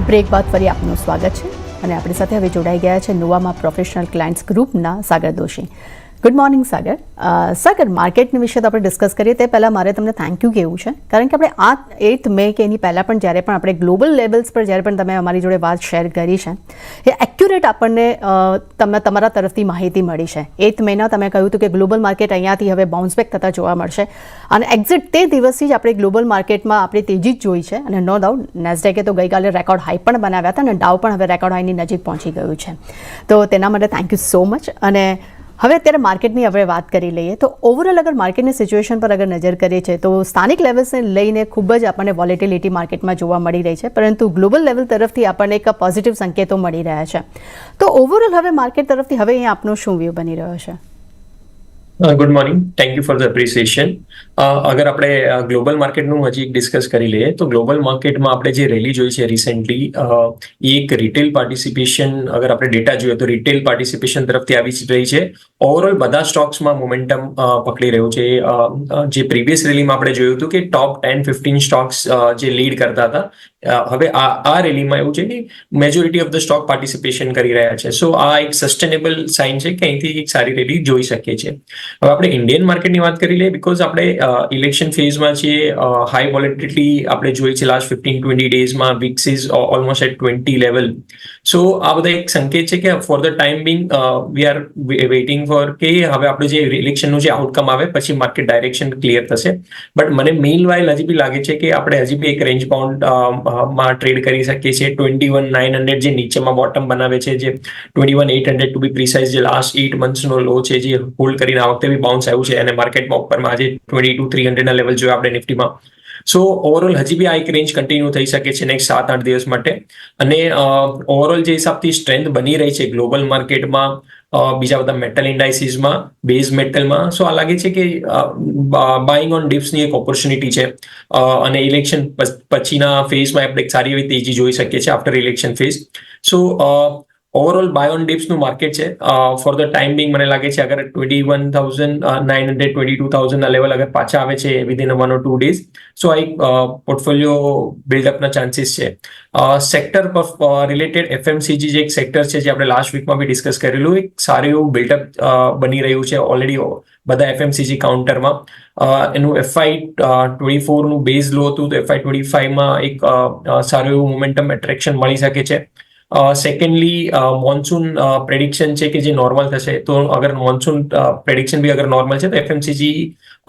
Break બાદ ફરી આપનું સ્વાગત છે અને આપણી સાથે હવે જોડાઈ ગયા છે નોવામાં પ્રોફેશનલ ક્લાયન્ટ્સ ગ્રુપના સાગર દોશી. ગુડ મોર્નિંગ સાગર. સાગર, માર્કેટની વિશે તો આપણે ડિસ્કસ કરીએ તે પહેલાં મારે તમને થેન્ક યુ કહેવું છે, કારણ કે આપણે આ 8th મે કે એની પહેલાં પણ જ્યારે પણ આપણે ગ્લોબલ લેવલ્સ પર જ્યારે પણ તમે અમારી જોડે વાત શેર કરી છે એ એક્યુરેટ આપણને તમારા તરફથી માહિતી મળી છે. 8th મેના તમે કહ્યું હતું કે ગ્લોબલ માર્કેટ અહીંયાથી હવે બાઉન્સ બેક થતાં જોવા મળશે અને એક્ઝિટ તે દિવસથી જ આપણે ગ્લોબલ માર્કેટમાં આપણે તેજી જ જોઈ છે અને નો ડાઉટ નેસ્ડેકે તો ગઈકાલે રેકોર્ડ હાઈ પણ બનાવ્યા હતા અને ડાઉ પણ હવે રેકોર્ડ હાઈની નજીક પહોંચી ગયું છે. તો તેના માટે થેન્ક યુ સો મચ. અને હવે અત્યારે માર્કેટની આપણે વાત કરી લઈએ તો ઓવરઓલ અગર માર્કેટની સિચ્યુએશન પર અગર નજર કરીએ છીએ તો સ્થાનિક લેવલ્સને લઈને ખૂબ જ આપણને વોલેટિલિટી માર્કેટમાં જોવા મળી રહી છે, પરંતુ ગ્લોબલ લેવલ તરફથી આપણને એક પોઝિટિવ સંકેતો મળી રહ્યા છે. તો ઓવરઓલ હવે માર્કેટ તરફથી હવે અહીંયા આપનો શું વ્યૂ બની રહ્યો છે? Good morning, thank you for the appreciation. અગર આપણે ગ્લોબલ માર્કેટનું હજી ડિસ્કસ કરી લઈએ તો ગ્લોબલ માર્કેટમાં આપણે જે રેલી જોઈ છે રિસેન્ટલી એ એક રિટેલ પાર્ટિસિપેશન, અગર આપણે ડેટા જોઈએ તો રિટેલ પાર્ટિસિપેશન તરફથી આવી રહી છે. ઓવરઓલ બધા સ્ટોક્સમાં મોમેન્ટમ પકડી રહ્યું છે. જે પ્રીવિયસ રેલીમાં આપણે જોયું હતું કે ટોપ 10-15 સ્ટોક્સ જે લીડ કરતા હતા, હવે આ રેલીમાં એવું છે કે majority of the stock participation કરી રહ્યા છે. સો આ એક સસ્ટેનેબલ સાઇન છે કે અહીંથી એક સારી રેલી જોઈ શકીએ છીએ. હવે આપણે ઇન્ડિયન માર્કેટની વાત કરી લઈએ, બીકોઝ આપણે ઇલેક્શન ફેઝમાં છીએ. હાઈ વોલેટિલિટી આપણે જોઈ છે લાસ્ટ 15-20 ડેઝમાં. VIX is almost at 20 level. So આ બધા એક સંકેત છે કે for the time being we are waiting for કે હવે આપણે જે ઇલેક્શનનું જે આઉટકમ આવે પછી માર્કેટ ડાયરેક્શન ક્લિયર થશે. બટ મને મીન વાઇલ હજી બી લાગે છે કે આપણે હજી બી એક રેન્જ બાઉન્ડ માં ટ્રેડ કરી શકીએ છીએ. 21,900 જે નીચેમાં બોટમ બનાવે છે, જે 21,800 ટુ બી પ્રિસાઇઝ જે લાસ્ટ 8 મંથ્સનો લો છે, જે હોલ્ડ કરીને આ વખતે બી બાઉન્સ આવ્યું છે અને માર્કેટમાં ઉપરમાં આજે 22,300 ના લેવલ જોયા આપણે નિફ્ટીમાં. સો ઓવરઓલ હજી બી આ એક રેન્જ કન્ટિન્યુ થઈ શકે છે નેક્સ્ટ 7-8 દિવસ માટે. અને ઓવરઓલ જે હિસાબથી સ્ટ્રેન્થ બની રહી છે ગ્લોબલ માર્કેટમાં, બીજા બધા મેટલ ઇન્ડાઇસીસમાં, બેઝ મેટલમાં, સો આ લાગે છે કે બાઇંગ ઓન ડિપ્સની એક ઓપોર્ચ્યુનિટી છે. અને ઇલેક્શન પછીના ફેઝમાં આપણે એક સારી એવી તેજી જોઈ શકીએ છીએ after election phase. So overall buy on ડિપ્સનું માર્કેટ છે. ફોર ધ ટાઈમ બિંગ મને લાગે છે અગર 21,900 22,000 ના લેવલ અગર પાછા આવે છે વિધિન 1 or 2 days, સો આ એક પોર્ટફોલિયો બિલ્ડઅપના ચાન્સીસ છે. સેક્ટર રિલેટેડ એફએમસીજી જે એક સેક્ટર છે જે આપણે લાસ્ટ વીકમાં બી ડિસ્કસ કરેલું, એક સારું એવું બિલ્ડઅપ બની રહ્યું છે ઓલરેડી બધા એફએમસીજી કાઉન્ટરમાં. એનું FY24 નું બેઝ લો હતું તો FY25માં એક સારું એવું મોમેન્ટમ એટ્રેક્શન મળી શકે છે. સેકન્ડલી મોન્સૂન પ્રેડિક્શન છે કે જે નોર્મલ થશે, તો અગર મોન્સૂન પ્રેડિક્શન બી અગર નોર્મલ છે તો એફએમસીજી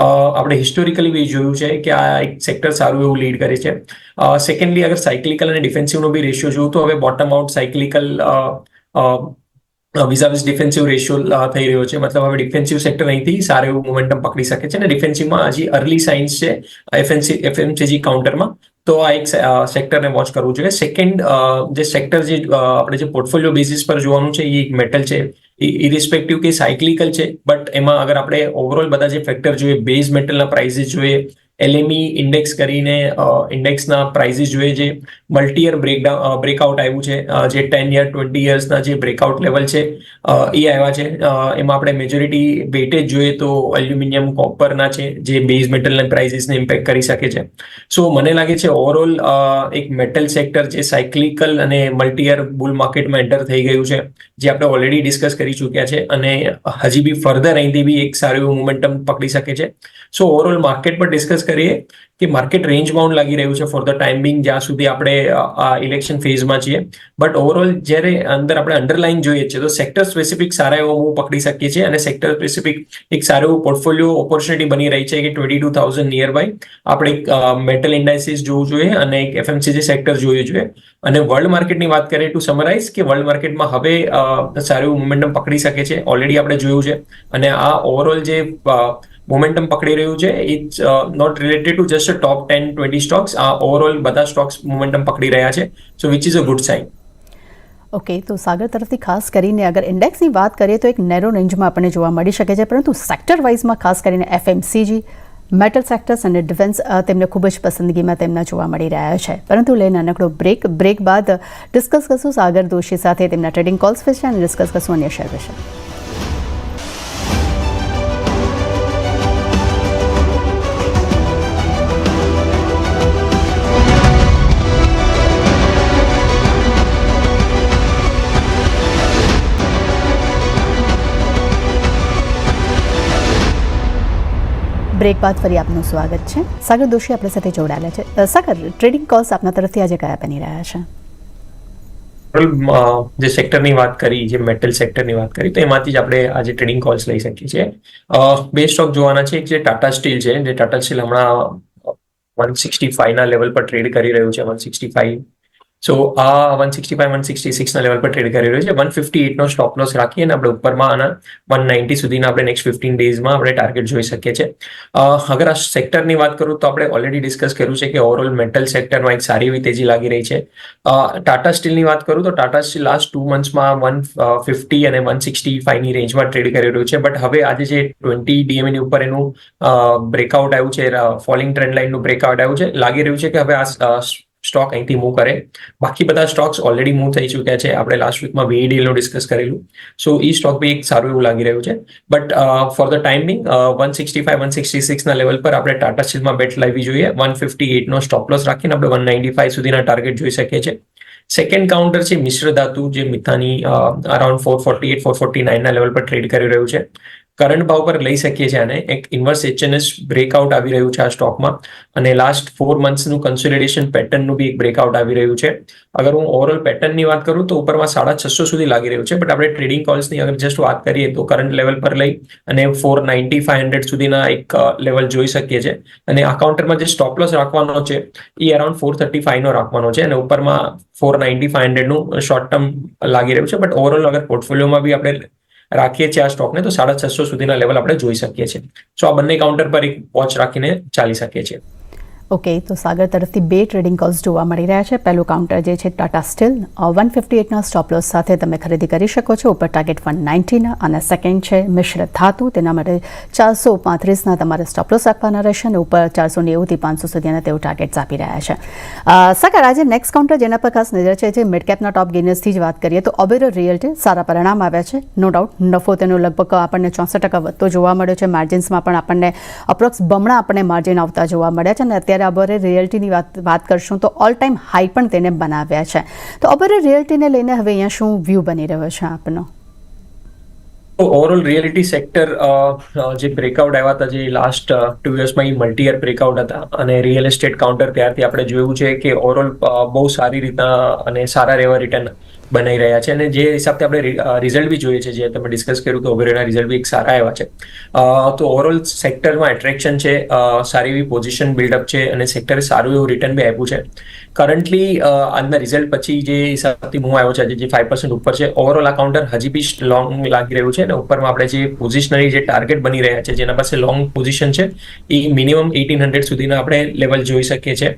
આપણે હિસ્ટોરિકલી બી જોયું છે કે આ એક સેક્ટર સારું એવું લીડ કરે છે. સેકન્ડલી અગર સાયક્લિકલ અને ડિફેન્સિવનો બી રેશિયો જોયું તો હવે બોટમ આઉટ સાયક્લિકલ વિઝાવિઝ ડિફેન્સિવ રેશિયો થઈ રહ્યો છે. મતલબ હવે ડિફેન્સિવ સેક્ટર અહીંથી સારું એવું મોમેન્ટમ પકડી શકે છે અને ડિફેન્સિવમાં હજી અર્લી સાઇન્સ છે એફએમસીજી કાઉન્ટરમાં. તો આ એક સેક્ટરને વોચ કરવું જોઈએ. સેકન્ડ જે સેક્ટર જે આપણે જે પોર્ટફોલિયો બેઝિસ પર જોવાનું છે એ એક મેટલ છે, ઇરિસ્પેક્ટિવ કે સાયક્લિકલ છે. બટ એમાં અગર આપણે ઓવરઓલ બધા જે ફેક્ટર જોઈએ, બેઝ મેટલના પ્રાઇસીસ જોઈએ, LME ઇન્ડેક્સ કરીને ઇન્ડેક્સના પ્રાઇસીસ જોઈએ, જે મલ્ટી યર બ્રેકઆઉટ આવ્યું છે, જે 10 year 20 yearsના જે બ્રેકઆઉટ લેવલ છે એ આવ્યા છે. એમાં આપણે મેજોરિટી વેટેજ જોઈએ તો એલ્યુમિનિયમ, કોપરના છે, જે બેઝ મેટલના પ્રાઇસીસને ઇમ્પેક્ટ કરી શકે છે. સો મને લાગે છે ઓવરઓલ એક મેટલ સેક્ટર જે સાયક્લિકલ અને મલ્ટી યર બુલ માર્કેટમાં એન્ટર થઈ ગયું છે, જે આપણે ઓલરેડી ડિસ્કસ કરી ચૂક્યા છે અને હજી બી ફર્ધર અહીંથી બી એક સારું એવું મોમેન્ટમ પકડી શકે છે. સો ઓવરઓલ માર્કેટ પર ડિસ્કસ કરીએ કે માર્કેટ રેન્જ બાઉન્ડ લાગી રહ્યું છે ફોર ધ ટાઈમ બિંગ, જ્યાં સુધી આપણે ઇલેક્શન ફેઝમાં છીએ. બટ ઓવરઓલ જ્યારે અંદર આપણે અંડરલાઈન જોઈએ છે તો સેક્ટર સ્પેસિફિક સારા એવો મૂવ પકડી શકીએ છીએ અને સેક્ટર સ્પેસિફિક એક સારું એવું પોર્ટફોલિયો ઓપોર્ચ્યુનિટી બની રહી છે કે 22,000 નિયર બાય આપણે મેટલ ઇન્ડાઇસીસ જોવું જોઈએ અને એક એફએમસીજી સેક્ટર જોવું જોઈએ. અને વર્લ્ડ માર્કેટની વાત કરીએ ટુ સમરાઇઝ કે વર્લ્ડ માર્કેટમાં હવે સારું એવું મોમેન્ટમ પકડી શકે છે, ઓલરેડી આપણે જોયું છે. અને આ ઓવરઓલ જે મોમેન્ટમ પકડી રહ્યું છે it's not related to just top 10-20 stocks. આ ઓવરઓલ બધા સ્ટોક્સ મોમેન્ટમ પકડી રહ્યા છે, so which is a good sign. Okay, તો સાગર તરફથી ખાસ કરીને અગર ઇન્ડેક્સની વાત કરીએ તો એક નેરો રેન્જમાં આપણને જોવા મળી શકે છે, પરંતુ સેક્ટર વાઇઝમાં ખાસ કરીને એફએમસીજી, મેટલ સેક્ટર્સ અને ડિફેન્સ તેમને ખૂબ જ પસંદગીમાં તેમના જોવા મળી રહ્યા છે. પરંતુ લઈને નાનકડો બ્રેક બાદ ડિસ્કસ કરશું સાગર દોશી સાથે તેમના ટ્રેડિંગ કોલ્સ વિશે અને ડિસ્કસ કરશું અન્ય શેર વિશે. બ્રેક બાદ ફરી આપનું સ્વાગત છે. સાગર દોશી આપણી સાથે જોડાયેલા છે. સાગર, ટ્રેડિંગ કોલ્સ આપના તરફથી આજે કયા બની રહ્યા છે? જે સેક્ટરની વાત કરી, જે મેટલ સેક્ટરની વાત કરી, તો એમાંથી જ આપણે આજે ટ્રેડિંગ કોલ્સ લઈ શકીએ છીએ. બે સ્ટોક જોવાના છે. એક જે ટાટા સ્ટીલ છે, જે ટાટા સ્ટીલ હમણાં 165 ના લેવલ પર ટ્રેડ કરી રહ્યું છે. 165, સો આ 165 166 ના લેવલ પર ટ્રેડ કરી રહ્યું છે. 158 નો સ્ટોપ લોસ રાખી અને આપણે ઉપરમાં આના 190 સુધીના આપણે નેક્સ્ટ 15 ડેઝમાં આપણે ટાર્ગેટ જોઈ શકીએ છીએ. અગર આ સેક્ટરની વાત કરું તો આપણે ઓલરેડી ડિસ્કસ કર્યું છે કે ઓવરઓલ મેટલ સેક્ટરમાં એક સારી એવી તેજી લાગી રહી છે. ટાટા સ્ટીલની વાત કરું તો ટાટા સ્ટીલ લાસ્ટ 2 મંથ્સમાં 150 અને 165 ની રેન્જમાં ટ્રેડ કરી રહ્યું છે. બટ હવે આજે જે 20 DMA ઉપર એનું બ્રેકઆઉટ આવ્યું છે, ફોલિંગ ટ્રેન્ડ લાઇનનું બ્રેકઆઉટ આવ્યું છે, લાગી રહ્યું છે કે હવે આ સ્ટોક અહીંથી મૂવ કરે. બાકી બધા સ્ટોક્સ ઓલરેડી મૂવ થઈ ચૂક્યા છે. આપણે લાસ્ટ વીકમાં VADL નું ડિસ્કસ કરેલું, સો એ સ્ટોક બી એક સારું એવું લાગી રહ્યું છે. But four the time Bing 165 166 ના લેવલ પર આપણે ટાટા સ્ટીલમાં બેટ લાવવી જોઈએ. 158 નો સ્ટોપ લોસ રાખીને આપણે 195 સુધીના ટાર્ગેટ જોઈ શકીએ છીએ. સેકન્ડ કાઉન્ટર છે મિશ્ર ધાતુ, જે મિથાની અરાઉન્ડ 448 449 ના લેવલ પર ટ્રેડ કરી રહ્યું છે. કરંટ ભાવ પર લઈ શકીએ છીએ આને. એક ઇન્વર્સ HNS બ્રેકઆઉટ આવી રહ્યું છે આ સ્ટોકમાં, અને લાસ્ટ 4 મંથ્સનું કન્સોલિડેશન પેટર્નનું બી એક બ્રેકઆઉટ આવી રહ્યું છે. અગર હું ઓવરઓલ પેટર્નની વાત કરું તો ઉપરમાં 650 સુધી લાગી રહ્યું છે. બટ આપણે ટ્રેડિંગ કોલ્સની અગર જસ્ટ વાત કરીએ તો કરંટ લેવલ પર લઈ અને 490 500 સુધીના એક લેવલ જોઈ શકીએ છીએ. અને આ કાઉન્ટરમાં જે સ્ટોપ લોસ રાખવાનો છે એ અરાઉન્ડ 435 નો રાખવાનો છે, અને ઉપરમાં 490 500 નું શોર્ટ ટર્મ લાગી રહ્યું છે. બટ ઓવરઓલ અગર પોર્ટફોલિયોમાં બી આપણે રાખીએ છીએ આ સ્ટોકને તો 650 સુધીના લેવલ આપણે જોઈ શકીએ છીએ. સો આ બંને કાઉન્ટર પર એક વોચ રાખીને ચાલી શકીએ છીએ. ઓકે, તો સાગર તરફથી બે ટ્રેડિંગ કોલ્સ જોવા મળી રહ્યા છે. પહેલું કાઉન્ટર જે છે ટાટા સ્ટીલ 158ના સ્ટોપ લોસ સાથે તમે ખરીદી કરી શકો છો, ઉપર ટાર્ગેટ 190ના. અને સેકન્ડ છે મિશ્ર ધાતુ, તેના માટે 435ના તમારે સ્ટોપ લોસ રાખવાના રહેશે અને ઉપર 490 થી 500 સુધીના તેઓ ટાર્ગેટ્સ આપી રહ્યા છે. સાગર, આજે નેક્સ્ટ કાઉન્ટર જેના પર ખાસ નજર છે, જે મિડ કેપના ટોપ ગેનર્સથી જ વાત કરીએ તો ઓબેરો રિયલ્ટી સારા પરિણામ આવ્યા છે. નો ડાઉટ નફો તેનો લગભગ આપણને 64% વધતો જોવા મળ્યો છે. માર્જિન્સમાં પણ આપણને અપ્રોક્સ બમણા આપણને માર્જિન આવતા જોવા મળ્યા છે. અને અત્યારે ઓબેરો રિયલ્ટીની વાત કરશું તો ઓલ ટાઈમ હાઈ પણ તેને બનાવ્યા છે. તો ઓબેરો રિયલ્ટીને લઈને હવે અહીંયા શું વ્યૂ બની રહ્યો છે આપનો? ઓવરઓલ રિયલિટી સેક્ટર જે બ્રેકઆઉટ આવ્યા હતા, જે લાસ્ટ 2 યર્સમાં એ મલ્ટી યર બ્રેકઆઉટ હતા, અને રિયલ એસ્ટેટ કાઉન્ટર ત્યારથી આપણે જોયું છે કે ઓવરઓલ બહુ સારી રીતના અને સારા એવા રિટર્ન બનાવી રહ્યા છે. અને જે હિસાબથી આપણે રિઝલ્ટ બી જોઈએ છે, જે તમે ડિસ્કસ કર્યું તો ઓબેરોના રિઝલ્ટ બી એક સારા આવ્યા છે. તો ઓવરઓલ સેક્ટરમાં એટ્રેક્શન છે, સારી એવી પોઝિશન બિલ્ડઅપ છે, અને સેક્ટરે સારું એવું રિટર્ન બી આપ્યું છે. કરન્ટલી આજના રિઝલ્ટ પછી જે હિસાબથી મૂવ આવ્યો છે, જે 5% ઉપર છે, ઓવરઓલ આ કાઉન્ટર હજી બી લોંગ લાગી રહ્યું છે. અને ઉપરમાં આપણે જે પોઝિશનરી જે ટાર્ગેટ બની રહ્યા છે, જેના પાસે લોંગ પોઝિશન છે, એ મિનિમમ 1800 સુધીના આપણે લેવલ જોઈ શકીએ છીએ.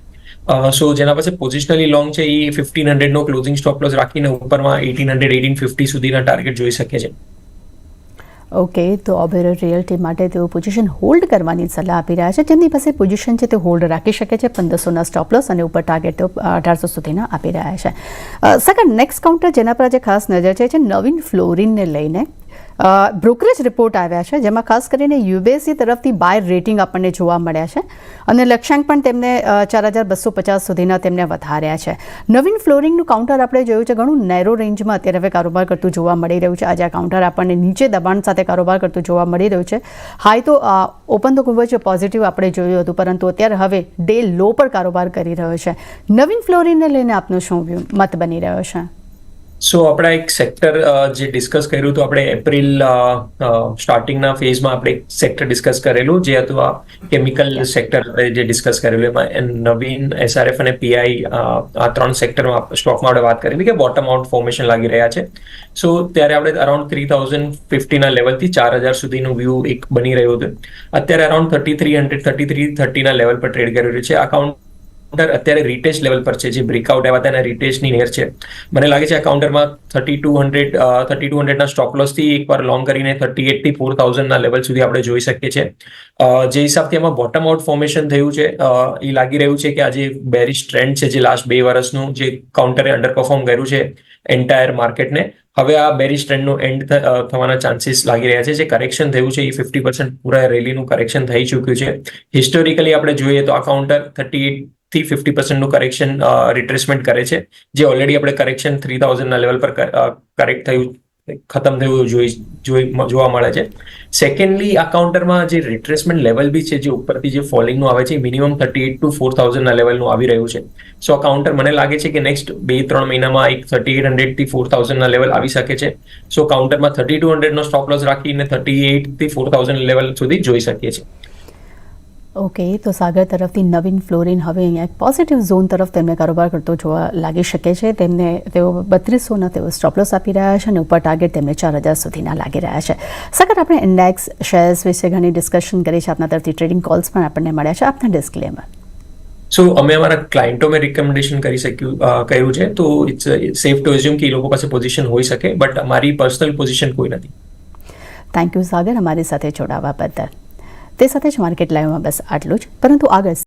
સો જેના પાસે પોઝિશનલી લોંગ છે, એ 1500 નો ક્લોઝિંગ સ્ટોપ લોસ રાખીને ઉપરમાં 1800 1850 સુધીના ટાર્ગેટ જોઈ શકે છે. ઓકે, તો ઓબેરો રિયલ્ટી માટે તેઓ પોઝિશન હોલ્ડ કરવાની સલાહ આપી રહ્યા છે. જેમની પાસે પોઝિશન છે તે હોલ્ડ રાખી શકે છે. 1500ના સ્ટોપ લોસ અને ઉપર ટાર્ગેટ તેઓ 1800 સુધીના આપી રહ્યા છે. સેકન્ડ નેક્સ્ટ કાઉન્ટર જેના પર આજે ખાસ નજર છે નવીન ફ્લોરિનને લઈને બ્રોકરેજ રિપોર્ટ આવ્યા છે, જેમાં ખાસ કરીને યુબીએસસી તરફથી બાય રેટિંગ આપણને જોવા મળ્યા છે, અને લક્ષ્યાંક પણ તેમને 4250 સુધીના તેમને વધાર્યા છે. નવીન ફ્લોરિંગનું કાઉન્ટર આપણે જોયું છે ઘણું નેરો રેન્જમાં અત્યારે હવે કારોબાર કરતું જોવા મળી રહ્યું છે. આજે આ કાઉન્ટર આપણને નીચે દબાણ સાથે કારોબાર કરતું જોવા મળી રહ્યું છે. હાઈ તો ઓપન તો ખૂબ જ પોઝિટિવ આપણે જોયું હતું, પરંતુ અત્યારે હવે ડે લો પર કારોબાર કરી રહ્યો છે. નવીન ફ્લોરિનને લઈને આપનો શું મત બની રહ્યો છે? સો આપણા એક સેક્ટર જે ડિસ્કસ કર્યું હતું આપણે એપ્રિલ સ્ટાર્ટિંગના ફેઝમાં આપણે એક સેક્ટર ડિસ્કસ કરેલું, જે હતું આ કેમિકલ સેક્ટર જે ડિસ્કસ કરેલું. એમાં નવીન, SRF અને PI આ 3 સેક્ટરમાં સ્ટોકમાં આપણે વાત કરેલી કે બોટમ આઉટ ફોર્મેશન લાગી રહ્યા છે. સો ત્યારે આપણે અરાઉન્ડ 3050ના લેવલથી 4000 સુધીનું વ્યૂ એક બની રહ્યું હતું. અત્યારે અરાઉન્ડ 3300 3330ના લેવલ પર ટ્રેડ કરી રહ્યું છે. આ કાઉન્ટર અત્યારે રીટેસ્ટ લેવલ પર છે, જે બ્રેકઆઉટ આવ્યા હતા એના રીટેસ્ટની નેર છે. મને લાગે છે આ કાઉન્ટરમાં 3200ના સ્ટોપ લોસથી એકવાર લોંગ કરીને 38 થી 4000ના લેવલ સુધી આપણે જોઈ શકીએ છીએ. જે હિસાબથી એમાં બોટમ આઉટ ફોર્મેશન થયું છે, એ લાગી રહ્યું છે કે આ જે બેરિશ ટ્રેન્ડ છે, જે લાસ્ટ 2 વર્ષનું જે કાઉન્ટરે અંડર પરફોર્મ કર્યું છે એન્ટાયર માર્કેટને, હવે આ બેરિશ ટ્રેન્ડનું એન્ડ થવાના ચાન્સીસ લાગી રહ્યા છે. જે કરેક્શન થયું છે એ 50% પૂરા રેલીનું કરેક્શન થઈ ચૂક્યું છે. હિસ્ટોરિકલી આપણે જોઈએ તો આ કાઉન્ટર 38 થી 50%નું કરેક્શન રિટ્રેસમેન્ટ કરે છે, જે ઓલરેડી આપણે કરેક્શન 3000ના લેવલ પર કરેક્ટ થયું ખતમ થયું જોવા મળે છે. સેકન્ડલી, આ કાઉન્ટરમાં જે રિટ્રેસમેન્ટ લેવલ બી છે, જે ઉપરથી જે ફોલિંગનું આવે છે, મિનિમમ 38 to 4,000 લેવલનું આવી રહ્યું છે. સો આ કાઉન્ટર મને લાગે છે કે નેક્સ્ટ 2-3 મહિનામાં એક 3,800 થી 4,000 લેવલ આવી શકે છે. સો કાઉન્ટરમાં 3,200 નો સ્ટોપ લોસ રાખીને 38 થી 4,000 લેવલ સુધી જોઈ શકીએ છીએ. ઓકે, તો સાગર તરફથી નવીન ફ્લોરિન હવે અહીંયા એક પોઝિટિવ ઝોન તરફ તેમને કારોબાર કરતો જોવા લાગી શકે છે. તેઓ 3200ના તેઓ સ્ટોપલોસ આપી રહ્યા છે અને ઉપર ટાર્ગેટ તેમને 4,000 સુધીના લાગી રહ્યા છે. સાગર, આપણે ઇન્ડેક્સ શેર્સ વિશે ઘણી ડિસ્કશન કરી છે. આપના તરફથી ટ્રેડિંગ કોલ્સ પણ આપણને મળ્યા છે. આપના ડિસ્ક્લેમર. સો અમે અમારા ક્લાયન્ટોને રિકમેન્ડેશન કર્યું છે, તો ઇટ્સ સેફ ટુ એઝ્યુમ કે એ લોકો પાસે પોઝિશન હોઈ શકે, બટ મારી પર્સનલ પોઝિશન કોઈ નથી. થેન્ક યુ સાગર, અમારી સાથે જોડાવા બદલ. તે સાથે જ માર્કેટ લાઈવમાં બસ આટલું જ, પરંતુ આગળ